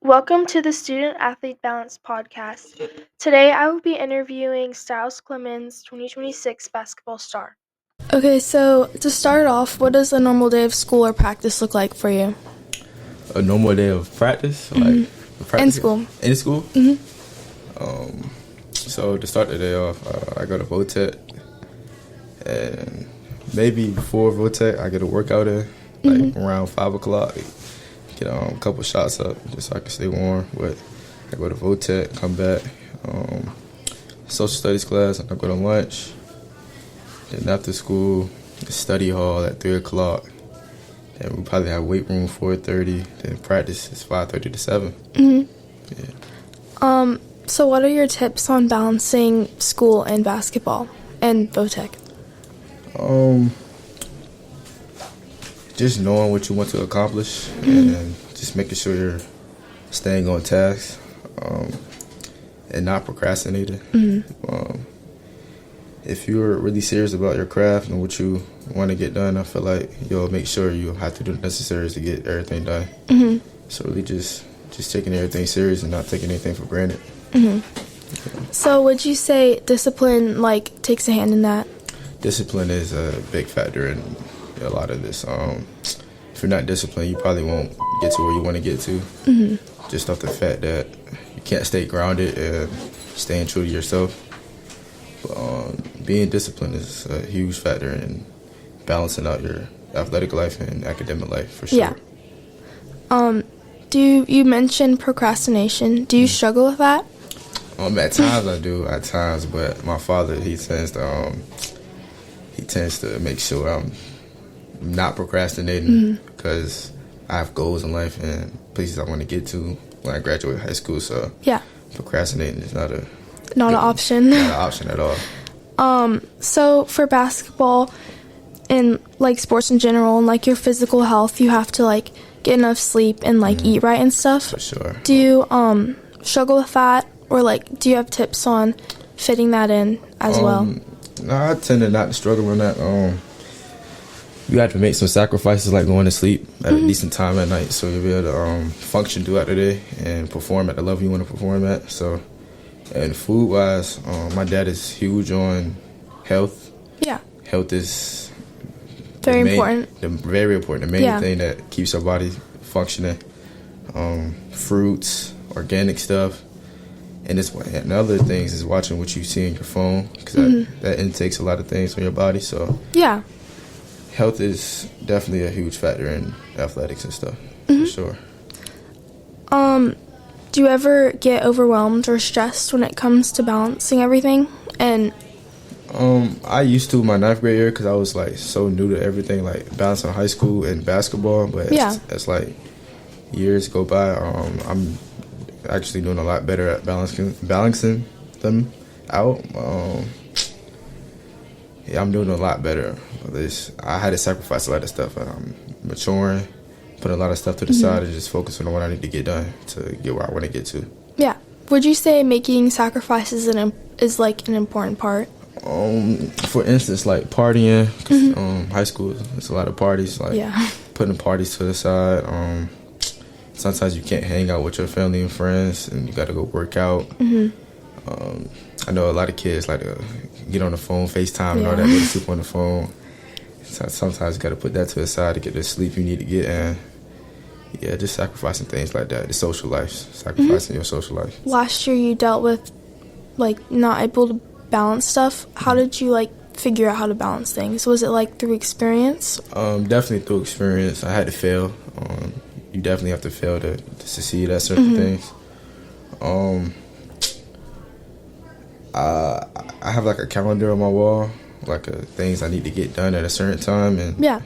Welcome to the Student Athlete Balance podcast. Today I will be interviewing Styles Clemmons, 2026 basketball star. Okay, so to start off, what does a normal day of school or practice look like for you? A normal day of practice, In practice school. In school. Mm-hmm. So to start the day off, I go to Votech, and maybe before Votech, I get a workout in, around 5 o'clock. Get a couple shots up just so I can stay warm. But I go to Votech, come back, social studies class, and I go to lunch. Then after school, the study hall at 3 o'clock. Then we probably have weight room 4:30. Then practice is 5:30 to 7. Mm-hmm. Yeah. So what are your tips on balancing school and basketball and Votech? Just knowing what you want to accomplish and just making sure you're staying on task and not procrastinating. If you're really serious about your craft and what you want to get done, I feel like you'll make sure you have to do the necessary to get everything done. So really just taking everything serious and not taking anything for granted. So would you say discipline takes a hand in that? Discipline is a big factor in a lot of this. If you're not disciplined, you probably won't get to where you want to get to. Just off the fact that you can't stay grounded and staying true to yourself. But being disciplined is a huge factor in balancing out your athletic life and academic life for sure. Yeah. You mentioned procrastination. Do you struggle with that? At times I do, but my father, he tends to make sure I'm not procrastinating because I have goals in life and places I want to get to when I graduate high school. So Yeah. procrastinating is not Not an option. not an option at all. So for basketball and sports in general and your physical health, you have to get enough sleep and eat right and stuff. For sure. Do you struggle with that, or do you have tips on fitting that in as well? No, I tend to not struggle with that. You have to make some sacrifices like going to sleep at a decent time at night so you'll be able to function throughout the day and perform at the level you want to perform at. So, and food-wise, my dad is huge on health. Yeah. Health is Very important. Very important. The main Yeah. thing that keeps our body functioning. Fruits, organic stuff. And other things is watching what you see in your phone because that intakes a lot of things from your body. So Yeah. health is definitely a huge factor in athletics and stuff, for sure. Do you ever get overwhelmed or stressed when it comes to balancing everything? And I used to my 9th grade year because I was so new to everything, balancing high school and basketball. But Yeah. as years go by, I'm actually doing a lot better at balancing them out. Yeah, I'm doing a lot better. I had to sacrifice a lot of stuff. I'm maturing, putting a lot of stuff to the side, and just focusing on what I need to get done to get where I want to get to. yeah, would you say making sacrifices is an important part? For instance, partying. 'Cause, high school, it's a lot of parties. Yeah. Putting parties to the side. Sometimes you can't hang out with your family and friends, and you got to go work out. I know a lot of kids like to get on the phone, FaceTime, and all that, go to sleep on the phone. So sometimes you got to put that to the side to get the sleep you need to get, and just sacrificing things like that. The social life, sacrificing your social life. Last year you dealt with not able to balance stuff. How did you figure out how to balance things? Was it through experience? Definitely through experience. I had to fail. You definitely have to fail to succeed at certain things. I have a calendar on my wall, things I need to get done at a certain time, and Yeah.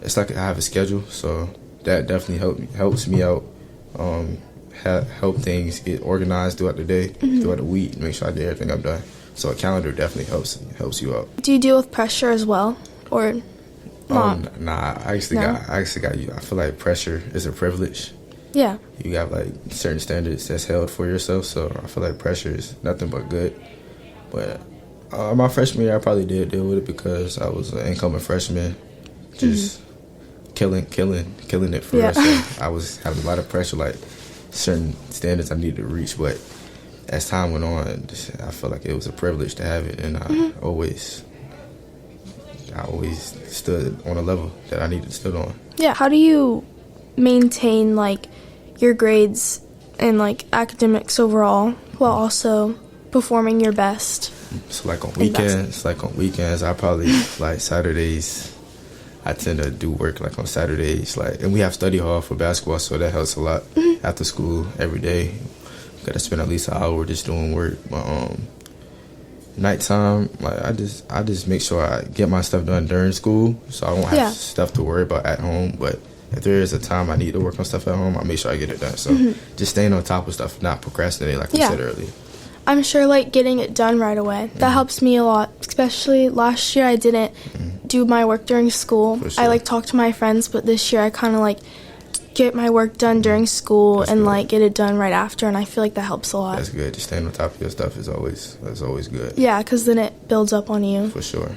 it's I have a schedule, so that definitely helps me out. Help things get organized throughout the day, throughout the week, make sure I get everything I've done. So a calendar definitely helps you out. Do you deal with pressure as well, or not? Nah, I actually got you. I feel like pressure is a privilege. Yeah. You got certain standards that's held for yourself, so I feel like pressure is nothing but good. But my freshman year, I probably did deal with it because I was an incoming freshman, just killing it for us. So I was having a lot of pressure, certain standards I needed to reach. But as time went on, I felt like it was a privilege to have it, and I always stood on a level that I needed to stood on. Yeah. How do you maintain like your grades and like academics overall while also performing your best? So like on weekends, I probably like Saturdays. I tend to do work like on Saturdays, and we have study hall for basketball, so that helps a lot. After school every day, gotta spend at least an hour just doing work. But nighttime, like I just make sure I get my stuff done during school, so I won't have stuff to worry about at home. But if there is a time I need to work on stuff at home, I make sure I get it done. So just staying on top of stuff, not procrastinating like we said earlier. I'm sure like getting it done right away, that helps me a lot, especially last year I didn't do my work during school. Sure. I like talk to my friends, but this year I kind of like get my work done during school and like get it done right after, and I feel like that helps a lot. That's good. Just staying on top of your stuff is always good. Yeah, because then it builds up on you. For sure.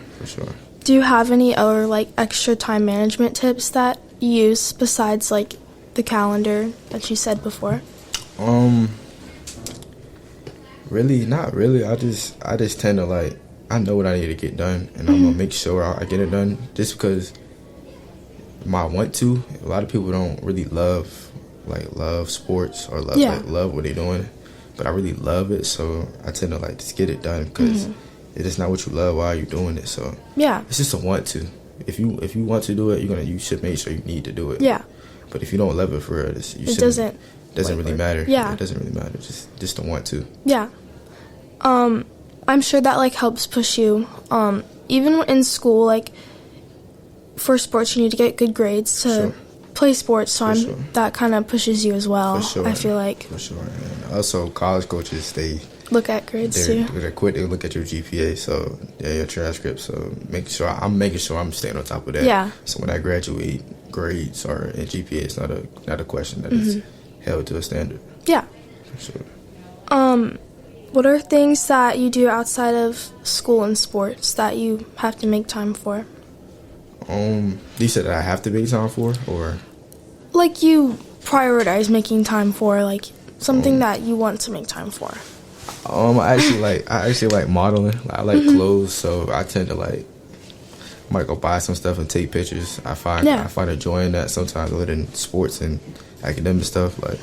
Do you have any other like extra time management tips that you use besides like the calendar that you said before? Really, not really. I just tend to like, I know what I need to get done, and I'm gonna make sure I get it done. Just because I want to. A lot of people don't really love sports or love what they're doing, but I really love it. So I tend to like just get it done because if it's not what you love, why are you doing it? So it's just a want to. If you want to do it, you should make sure you need to do it. Yeah. But if you don't love it for real, it doesn't really matter. Yeah. It doesn't really matter. Just don't want to. Yeah. I'm sure that like helps push you. Even in school, like for sports, you need to get good grades to play sports. So that kind of pushes you as well. For sure. I feel like. For sure. And also, college coaches look at grades too. They're quick to look at your GPA, so your transcript. So I'm making sure I'm staying on top of that. Yeah. So when I graduate, grades or GPA is not a question that is held to a standard. Yeah. For sure. What are things that you do outside of school and sports that you have to make time for? You said that I have to make time for, or like you prioritize making time for, like something that you want to make time for. I actually like modeling. I like clothes, so I tend to I might go buy some stuff and take pictures. I find a joy in that sometimes, other than sports and academic stuff. I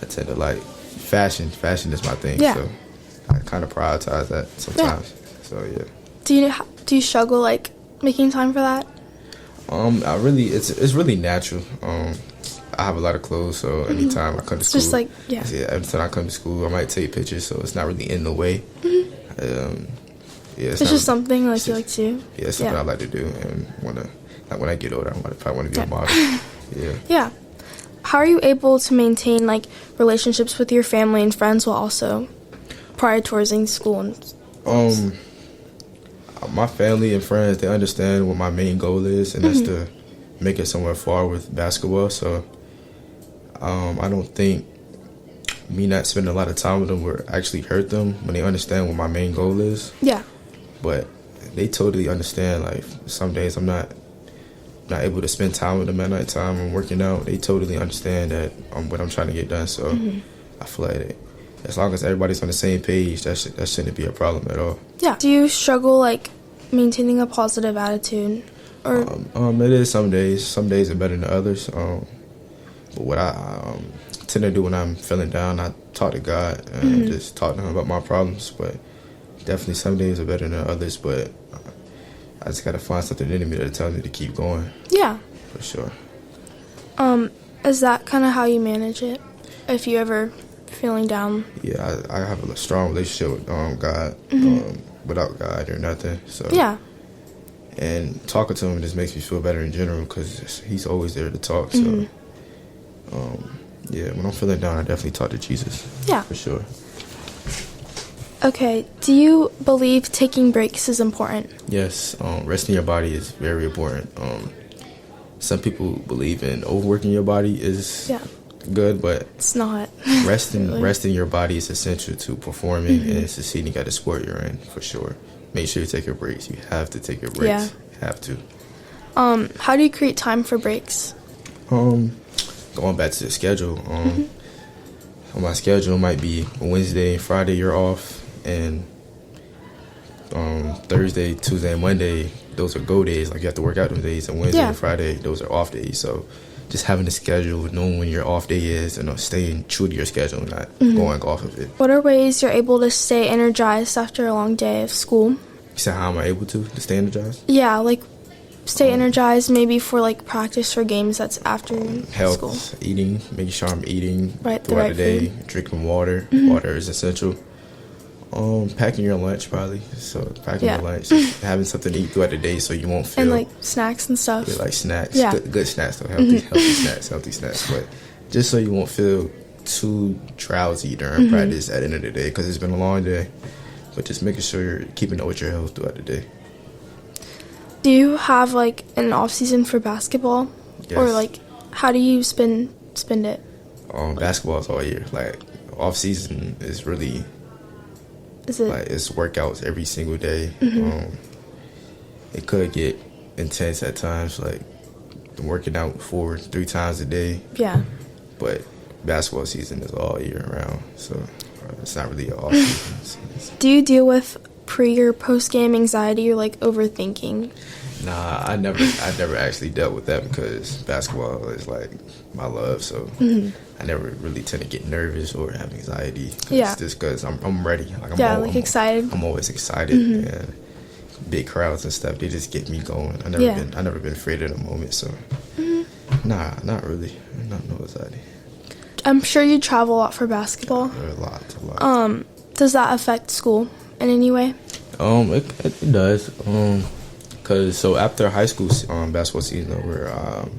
tend to like fashion. Fashion is my thing, so I kind of prioritize that sometimes. So yeah. Do you struggle like making time for that? It's really natural. I have a lot of clothes, so anytime I come to school, just like anytime I come to school, I might take pictures, so it's not really in the way. It's just something you like to. Yeah, it's something I like to do, and when I get older, I probably want to be a model. Yeah. How are you able to maintain like relationships with your family and friends while also prioritizing school and? My family and friends, they understand what my main goal is, and that's to make it somewhere far with basketball. So I don't think me not spending a lot of time with them will actually hurt them when they understand what my main goal is. Yeah. But they totally understand. Like some days I'm not able to spend time with them at nighttime and working out. They totally understand that what I'm trying to get done. So I feel like as long as everybody's on the same page, that shouldn't be a problem at all. Yeah. Do you struggle like maintaining a positive attitude? Or it is some days. Some days are better than others. But what I tend to do when I'm feeling down, I talk to God and just talk to Him about my problems. But definitely some days are better than others. But I just gotta find something in me that tells me to keep going. Yeah. For sure. Is that kind of how you manage it? If you ever feeling down? Yeah, I have a strong relationship with God. Without God or nothing. So yeah. And talking to Him just makes me feel better in general because He's always there to talk. So when I'm feeling down, I definitely talk to Jesus. Yeah. For sure. Okay, do you believe taking breaks is important? Yes, resting your body is very important. Some people believe in overworking your body is good, but it's not. resting your body is essential to performing and succeeding at the sport you're in, for sure. Make sure you take your breaks. You have to take your breaks. Yeah. You have to. How do you create time for breaks? Going back to the schedule, on my schedule, it might be Wednesday and Friday you're off, and Thursday, Tuesday, and Monday, those are go days. Like, you have to work out those days, and Wednesday and Friday, those are off days. So just having a schedule, knowing when your off day is, and staying true to your schedule, not going off of it. What are ways you're able to stay energized after a long day of school? You said, how am I able to stay energized? Yeah, like stay energized maybe for like practice for games that's after Health, school. eating, making sure I'm eating Right, the throughout right the day, food. drinking water. Water is essential. Packing your lunch probably. So packing your lunch, having something to eat throughout the day so you won't feel And like snacks and stuff. like snacks, Yeah. good snacks though, healthy snacks. But just so you won't feel too drowsy during practice at the end of the day, because it's been a long day. But just making sure you're keeping up with your health throughout the day. Do you have like an off season for basketball? Yes. Or like how do you spend it? Basketball is all year. Like, off season is really Is it like, it's workouts every single day. It could get intense at times, like working out 3 times a day. yeah. But basketball season is all year round, so it's not really an off season. Do you deal with pre or post game anxiety or like overthinking? Nah, I never actually dealt with that because basketball is like my love. So I never really tend to get nervous or have anxiety. Yeah. Just because I'm ready. Like, I'm excited. I'm always excited, and big crowds and stuff, they just get me going. I never been afraid of the moment. So nah, not really. No anxiety. I'm sure you travel a lot for basketball. A lot. Does that affect school in any way? It does. Cause so after high school basketball season over,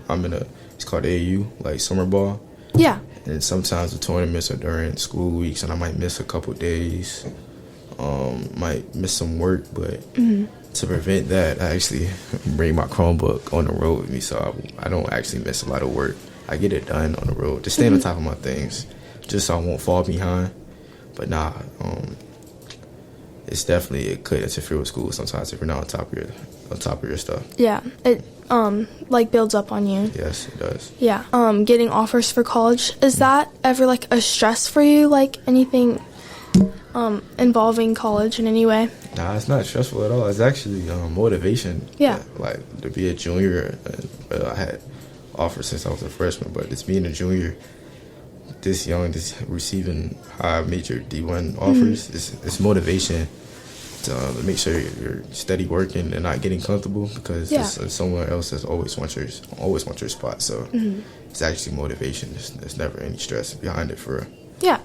I'm in it's called AAU, like summer ball. Yeah. And sometimes the tournaments are during school weeks, and I might miss a couple days. Might miss some work, but to prevent that, I actually bring my Chromebook on the road with me, so I don't actually miss a lot of work. I get it done on the road, just staying on top of my things, just so I won't fall behind. But nah, it could interfere with school sometimes if you're not on top of your stuff. Yeah. It like builds up on you. Yes, it does. Yeah. Getting offers for college, is that ever like a stress for you? Like anything involving college in any way? Nah, it's not stressful at all. It's actually motivation. Yeah. Like, to be a junior, I had offers since I was a freshman, but just being a junior, this young, just receiving high major D1 offers, it's motivation to make sure you're steady working and not getting comfortable, because there's someone else that always wants your spot. So it's actually motivation. There's never any stress behind it for real. Yeah.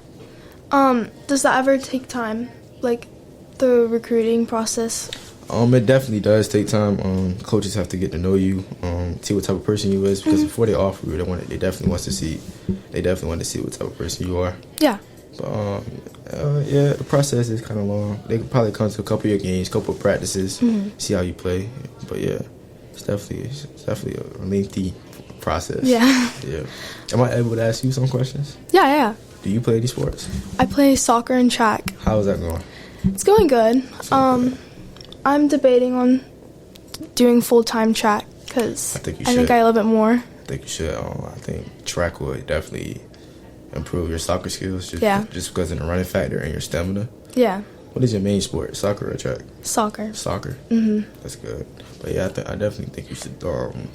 Does that ever take time, like the recruiting process? It definitely does take time. Coaches have to get to know you, see what type of person you is, because before they offer you, they definitely want to see what type of person you are. Yeah. But the process is kind of long. They could probably come to a couple of your games, couple of practices, see how you play. But yeah, it's definitely a lengthy process. Yeah. Yeah. Am I able to ask you some questions? Yeah. Do you play any sports? I play soccer and track. How is that going? It's going good. I'm debating on doing full-time track because I think you I think should. I love it more. I think you should. I think track would definitely improve your soccer skills. Just because of the running factor and your stamina. Yeah. What is your main sport? Soccer or track? Soccer. Soccer. That's good. But yeah, I definitely think you should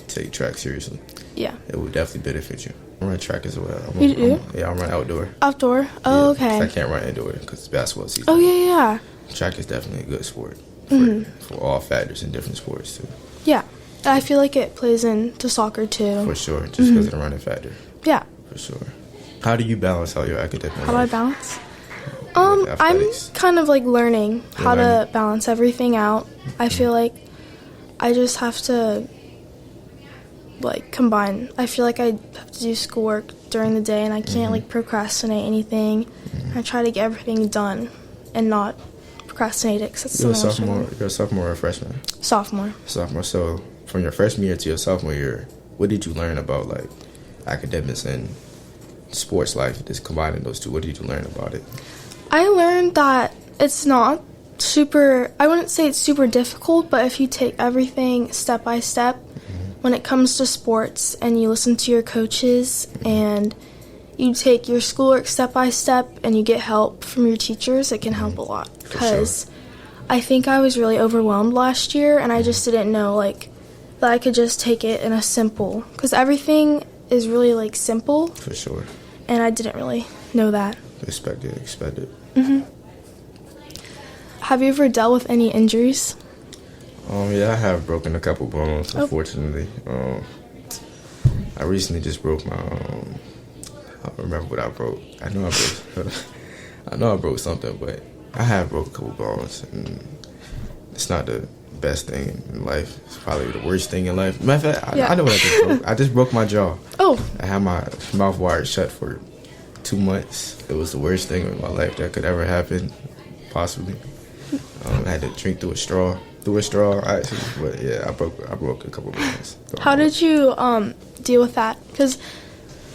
take track seriously. Yeah. It would definitely benefit you. I run track as well. You do? I run outdoor. Outdoor? Oh, Yeah, 'cause I okay. can't run indoor because it's basketball season. Oh, yeah. Track is definitely a good sport for all factors in different sports too. Yeah. I feel like it plays into soccer too. For sure, just because of the running factor. Yeah. For sure. How do you balance out your academic How do I life? balance? With I'm athletics? kind of like learning how to learning. balance everything out. I feel like I just have to like combine. I feel like I have to do schoolwork during the day and I can't like procrastinate anything. I try to get everything done and not procrastinate it because that's You're a something sophomore. I'm struggling. You're a sophomore or a freshman? with. Sophomore. Sophomore. So from your freshman year to your sophomore year, what did you learn about like academics and sports life? Just combining those two, what did you learn about it? I learned that it's not super, I wouldn't say it's super difficult, but if you take everything step by step, when it comes to sports and you listen to your coaches and you take your schoolwork step by step and you get help from your teachers, it can help a lot. Because I think I was really overwhelmed last year, and I just didn't know, like, that I could just take it in a simple, because everything is really, like, simple. For sure. And I didn't really know that. Expect it. Have you ever dealt with any injuries? Yeah, I have broken a couple bones, unfortunately. I recently just broke my, I don't remember what I broke. I know I broke something, but I have broke a couple bones, and it's not the best thing in life. It's probably the worst thing in life. Matter of fact, I know what I just broke. I just broke my jaw. Oh. I had my mouth wired shut for 2 months. It was the worst thing in my life that could ever happen, possibly. I had to drink through a straw, actually. But yeah, I broke a couple bones. How did you deal with that? Because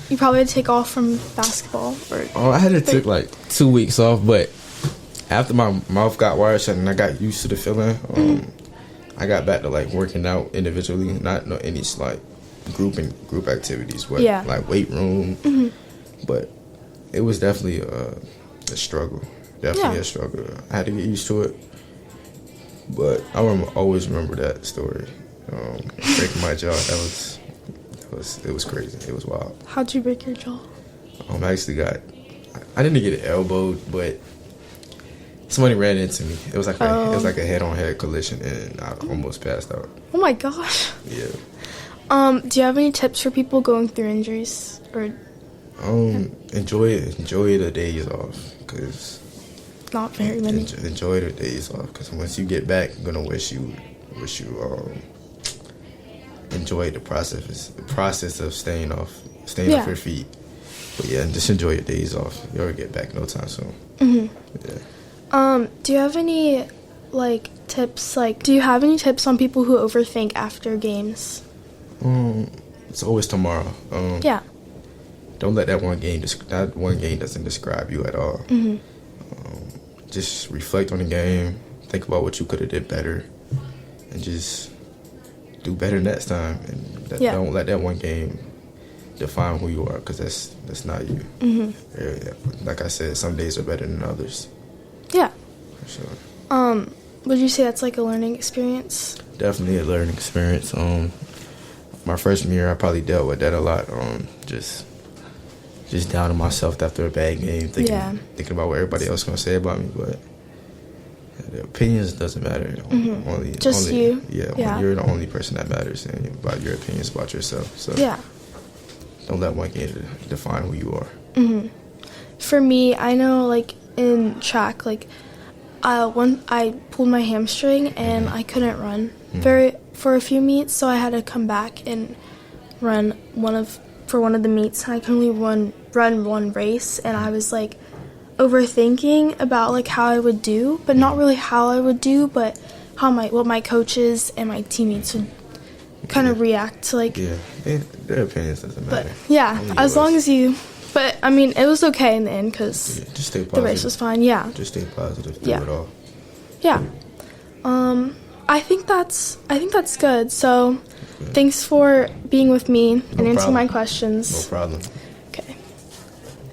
you probably had to take off from basketball. I had to take like 2 weeks off, but after my mouth got wired shut and I got used to the feeling, I got back to like working out individually, not any like group activities, but like weight room. But it was definitely a struggle. Definitely a struggle. I had to get used to it. But I always remember that story. Breaking my jaw, it was crazy. It was wild. How'd you break your jaw? I didn't get elbowed, but somebody ran into me. It was like a head-on-head collision, and I almost passed out. Oh my gosh. Yeah. Do you have any tips for people going through injuries? Or enjoy the days off, because not very many. Enjoy the days off, because once you get back, you're gonna wish you enjoy the process of staying off your feet. But yeah, just enjoy your days off. You'll get back no time soon. Yeah. Do you have any tips? Do you have any tips on people who overthink after games? It's always tomorrow. Yeah. Don't let that one game doesn't describe you at all. Just reflect on the game. Think about what you could have did better, and just do better next time. And don't let that one game define who you are, because that's not you. Like I said, some days are better than others. Yeah. For sure. Would you say that's like a learning experience? Definitely a learning experience. My freshman year, I probably dealt with that a lot. Just doubting myself after a bad game, thinking about what everybody else is gonna say about me. But the opinions doesn't matter. Only you. Yeah. You're the only person that matters, and about your opinions about yourself. So don't let one game define who you are. For me, I know in track, I pulled my hamstring and I couldn't run for a few meets, so I had to come back and run for one of the meets. And I could only run one race, and I was overthinking about how I would do, but not really how I would do, but what my coaches and my teammates would kind of react to their opinions doesn't matter. But as long as you. But I mean, it was okay in the end because just stay positive. The race was fine. Yeah. Just stay positive through it all. Yeah. I think that's good. So, thanks for being with me and answering my questions. No problem.